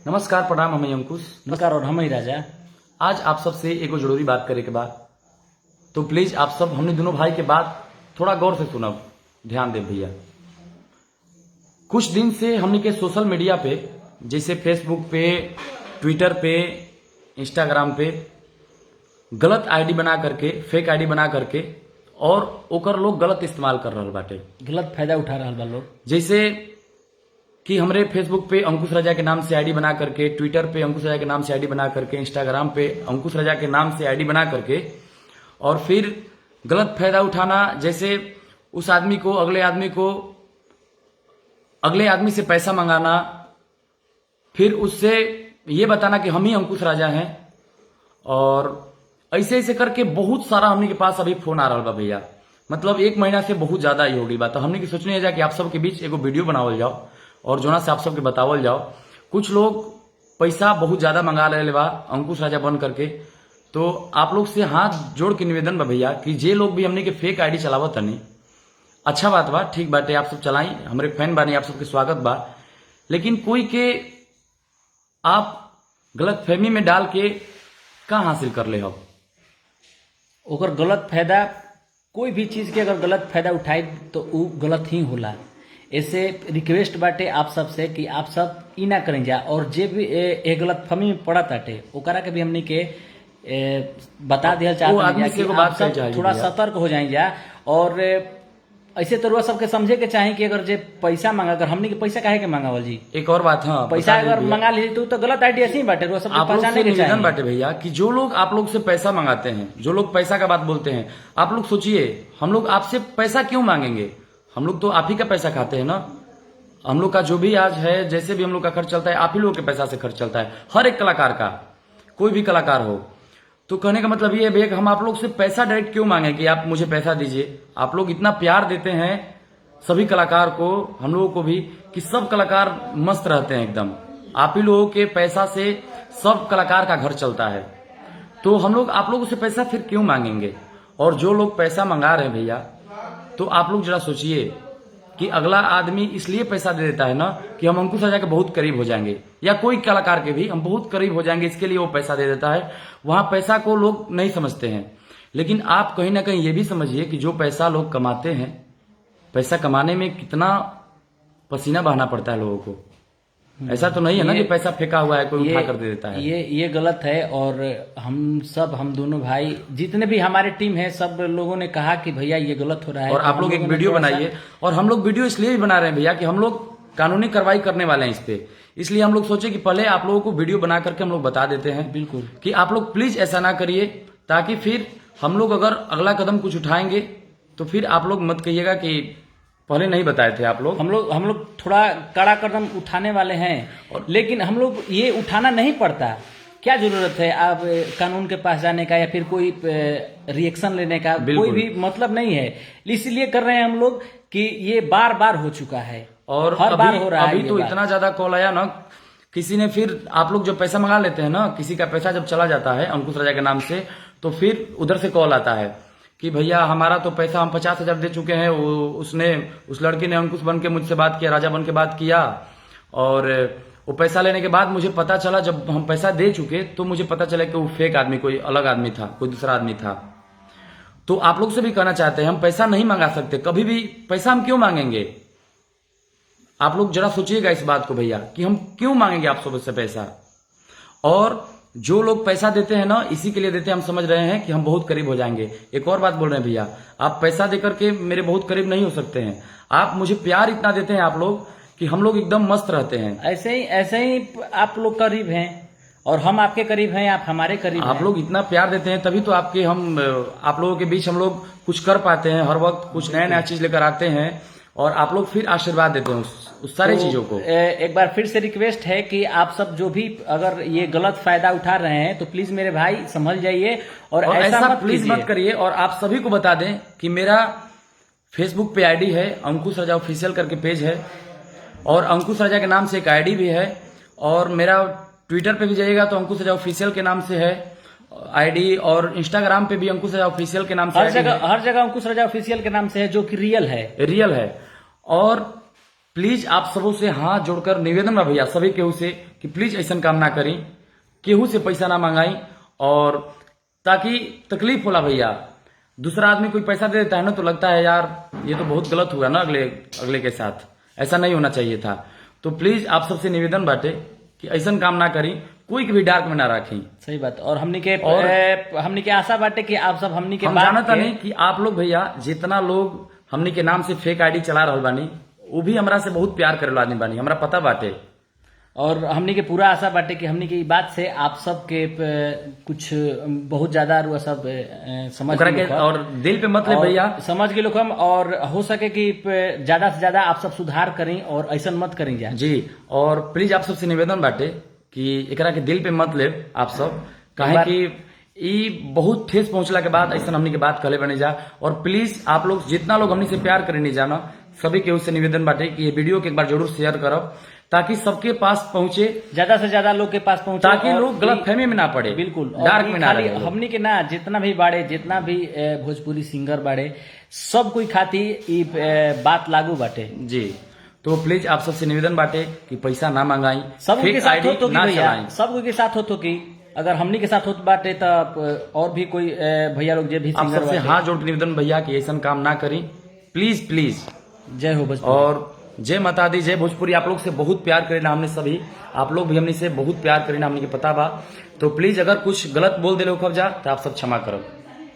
नमस्कार, प्रणाम। हम अंकुश। नमस्कार। और हम ही राजा। आज आप सबसे एगो जरूरी बात करे के बाद, तो प्लीज आप सब हमने दोनों भाई के बात थोड़ा गौर से सुनब, ध्यान दे भैया। कुछ दिन से हमने के सोशल मीडिया पे, जैसे फेसबुक पे, ट्विटर पे, इंस्टाग्राम पे गलत आईडी बना करके, फेक आईडी बना करके और ओकर लोग गलत इस्तेमाल कर रहा बाटे, गलत फायदा उठा रहा बा लोग। जैसे कि हमरे फेसबुक पे अंकुश राजा के नाम से आईडी बना करके, ट्विटर पे अंकुश राजा के नाम से आईडी बना करके, इंस्टाग्राम पे अंकुश राजा के नाम से आईडी बना करके और फिर गलत फायदा उठाना। जैसे उस आदमी को अगले आदमी से पैसा मंगाना, फिर उससे ये बताना कि हम ही अंकुश राजा हैं, और ऐसे ऐसे करके बहुत सारा हमने के पास अभी फोन आ रहा बा भैया। मतलब 1 महीना से बहुत ज्यादा ही हो गई बात। तो हमने की सोचने जा कि आप सबके बीच एगो वीडियो बनावल जाओ और जोना से आप सबके बतावल जाओ। कुछ लोग पैसा बहुत ज्यादा मंगा रहे बा अंकुश राजा बन करके। तो आप लोग से हाथ जोड़ के निवेदन बा भैया कि जे लोग भी हमने के फेक आईडी चलावत नहीं, अच्छा बात बा, ठीक बाटे, आप सब चलाई, हमरे फैन बानी, आप सबके स्वागत बा। लेकिन कोई के आप गलत फहमी में डाल के का हासिल कर ले हो? ओकर गलत फायदा, कोई भी चीज के अगर गलत फायदा उठाई तो वो गलत ही होला। ऐसे रिक्वेस्ट बाटे आप सब से कि आप सब ई ना करें जा, और जे भी गलत फहमी में पड़ा ताटे ओकरा के भी हमने के बता दिया चाहते हैं कि आप सब थोड़ा सतर्क हो जाए जा। और ऐसे तो सबके समझे के चाहे कि अगर जे पैसा मांगा, अगर हमने के पैसा काहे के मांगावल जी। एक और बात, हाँ, पैसा अगर मंगा ली तो गलत आईडी ऐसे ही बाटे। सब आप लोग से निवेदन बाटे भैया कि जो लोग आप लोग से पैसा मंगाते हैं, जो लोग पैसा का बात बोलते हैं, आप लोग सोचिए हम लोग आपसे पैसा क्यों मांगेंगे? हम लोग तो आप ही का पैसा खाते हैं ना। हम लोग का जो भी आज है, जैसे भी हम लोग का खर्च चलता है, आप ही लोगों के पैसा से खर्च चलता है। हर एक कलाकार का, कोई भी कलाकार हो। तो कहने का मतलब ये है भैया कि हम आप लोग से पैसा डायरेक्ट क्यों मांगे कि आप मुझे पैसा दीजिए। आप लोग इतना प्यार देते हैं सभी कलाकार को, हम लोगों को भी, कि सब कलाकार मस्त रहते हैं एकदम। आप ही लोगों के पैसा से सब कलाकार का घर चलता है। तो हम लोग आप लोगों से पैसा फिर क्यों मांगेंगे? और जो लोग पैसा मंगा रहे हैं भैया, तो आप लोग जरा सोचिए कि अगला आदमी इसलिए पैसा दे देता है ना कि हम अंकुश राजा के बहुत करीब हो जाएंगे, या कोई कलाकार के भी हम बहुत करीब हो जाएंगे, इसके लिए वो पैसा दे देता है। वहां पैसा को लोग नहीं समझते हैं। लेकिन आप कहीं ना कहीं ये भी समझिए कि जो पैसा लोग कमाते हैं, पैसा कमाने में कितना पसीना बहाना पड़ता है लोगों को। ऐसा तो नहीं है ना कि पैसा फेंका हुआ है कोई उठा कर दे देता है। ये गलत है। और हम दोनों भाई, जितने भी हमारे टीम है, सब लोगों ने कहा कि भैया ये गलत हो रहा है। और आप लोग एक वीडियो बनाइए। और हम लोग वीडियो इसलिए भी बना रहे हैं भैया कि हम लोग कानूनी कार्रवाई करने वाले हैं इस पे। इसलिए हम लोग सोचे कि पहले आप लोगों को वीडियो बना करके हम लोग बता देते हैं, बिल्कुल, कि आप लोग प्लीज ऐसा ना करिए, ताकि फिर हम लोग अगर अगला कदम कुछ उठाएंगे तो फिर आप लोग मत कहिएगा कि पहले नहीं बताए थे आप लोग। हम लोग थोड़ा कड़ा कदम उठाने वाले हैं, लेकिन हम लोग ये उठाना नहीं पड़ता। क्या जरूरत है आप कानून के पास जाने का या फिर कोई रिएक्शन लेने का? कोई भी मतलब नहीं है। इसलिए कर रहे हैं हम लोग कि ये बार बार हो चुका है और हर बार हो रहा है। अभी तो इतना ज्यादा कॉल आया ना, किसी ने फिर, आप लोग जो पैसा मंगा लेते हैं ना, किसी का पैसा जब चला जाता है अंकुश राजा के नाम से, तो फिर उधर से कॉल आता है कि भैया हमारा तो पैसा हम 50,000 दे चुके हैं। उस लड़की ने अंकुश बन के मुझसे बात किया, राजा बन के बात किया, और वो पैसा लेने के बाद मुझे पता चला, जब हम पैसा दे चुके तो मुझे पता चला कि वो फेक आदमी, कोई अलग आदमी था, कोई दूसरा आदमी था। तो आप लोग से भी कहना चाहते हैं, हम पैसा नहीं मंगा सकते कभी भी। पैसा हम क्यों मांगेंगे? आप लोग जरा सोचिएगा इस बात को भैया, कि हम क्यों मांगेंगे आप सबसे पैसा। और जो लोग पैसा देते हैं ना, इसी के लिए देते हैं, हम समझ रहे हैं कि हम बहुत करीब हो जाएंगे। एक और बात बोल रहे हैं भैया, आप पैसा देकर के मेरे बहुत करीब नहीं हो सकते हैं। आप मुझे प्यार इतना देते हैं आप लोग कि हम लोग एकदम मस्त रहते हैं। ऐसे ही आप लोग करीब हैं और हम आपके करीब हैं, आप हमारे करीब आप लोग इतना प्यार देते हैं, तभी तो आप लोगों के बीच हम लोग कुछ कर पाते हैं। हर वक्त कुछ नया चीज लेकर आते हैं और आप लोग फिर आशीर्वाद देते हैं उस सारी चीजों को। एक बार फिर से रिक्वेस्ट है कि आप सब जो भी अगर ये गलत फायदा उठा रहे हैं तो प्लीज मेरे भाई संभल जाइए और ऐसा प्लीज मत करिए। और आप सभी को बता दें कि मेरा फेसबुक पे आईडी है, अंकुश राजा ऑफिशियल करके पेज है, और अंकुश राजा के नाम से एक आईडी भी है, और मेरा ट्विटर पे भी जाइएगा तो अंकुश राजा ऑफिशियल के नाम से है आईडी, और इंस्टाग्राम पे भी अंकुश राजा ऑफिशियल के नाम से हर जगह अंकुश राजा ऑफिशियल के नाम से है, जो कि रियल है। और प्लीज आप सबों से हाथ जोड़कर निवेदन बा भैया सभी केहू से कि प्लीज ऐसा काम ना करी, केहू से पैसा ना मंगाई, और ताकि तकलीफ होला भैया। दूसरा आदमी कोई पैसा दे देता है ना तो लगता है यार ये तो बहुत गलत हुआ ना अगले के साथ, ऐसा नहीं होना चाहिए था। तो प्लीज आप सबसे निवेदन बाटे कि ऐसा काम ना करी, कोई भी डार्क में ना रखें। सही बात। और हमनी के आशा बाटे कि आप सब हमनी के हम जानता नहीं कि आप लोग भैया जितना लोग हमनी के नाम से फेक आईडी चला रहल बानी वो भी हमरा से बहुत प्यार करे आदमी बानी, हमरा पता बाटे। और हमनी के पूरा आशा बाटे कि हमनी के ई बात से आप सब के कुछ बहुत ज्यादा रुआ सब समझ के और दिल पे मत ले भैया, समझ के लोग हम, और हो सके कि ज्यादा से ज्यादा आप सब सुधार करें और ऐसा मत करें जाए जी। और प्लीज आप सबसे निवेदन बाटे कि एकरा के दिल पे मत ले आप सब, काहे कि ई बहुत ठेस पहुंचला के बाद ऐसा हमनी के बात कहले बने जा। और प्लीज आप लोग जितना लोग हमनी से प्यार करे नहीं जाना, सभी के उससे निवेदन बाटे कि ये वीडियो के एक बार जरूर शेयर करब ताकि सबके पास पहुंचे, ज्यादा से ज्यादा लोग के पास पहुंचे, ताकि लोग गलत फहमी में ना पड़े, बिल्कुल डार्क में ना रहे। हमनी के ना जितना भी बाड़े, जितना भी भोजपुरी सिंगर बाड़े, सब कोई खातिर ई बात लागू बाटे जी। तो प्लीज आप सबसे निवेदन बाटे कि पैसा ना मंगाई, सब के साथ हो तो भैया, सब के साथ हो तो कि अगर हमनी के साथ होत बाटे तब और भी कोई भैया लोग जे भी आप सबसे हाथ जोड़ के निवेदन भैया कि ऐसा काम ना करी, प्लीज प्लीज। जय हो भोजपुरी। और जय माता दी, जय भोजपुरी। आप लोग से बहुत प्यार करेना हमने सभी, आप लोग भी हमने से बहुत प्यार करेना, हमने के पता बा। तो प्लीज अगर कुछ गलत बोल दे लो खब जा तो आप सब क्षमा करो।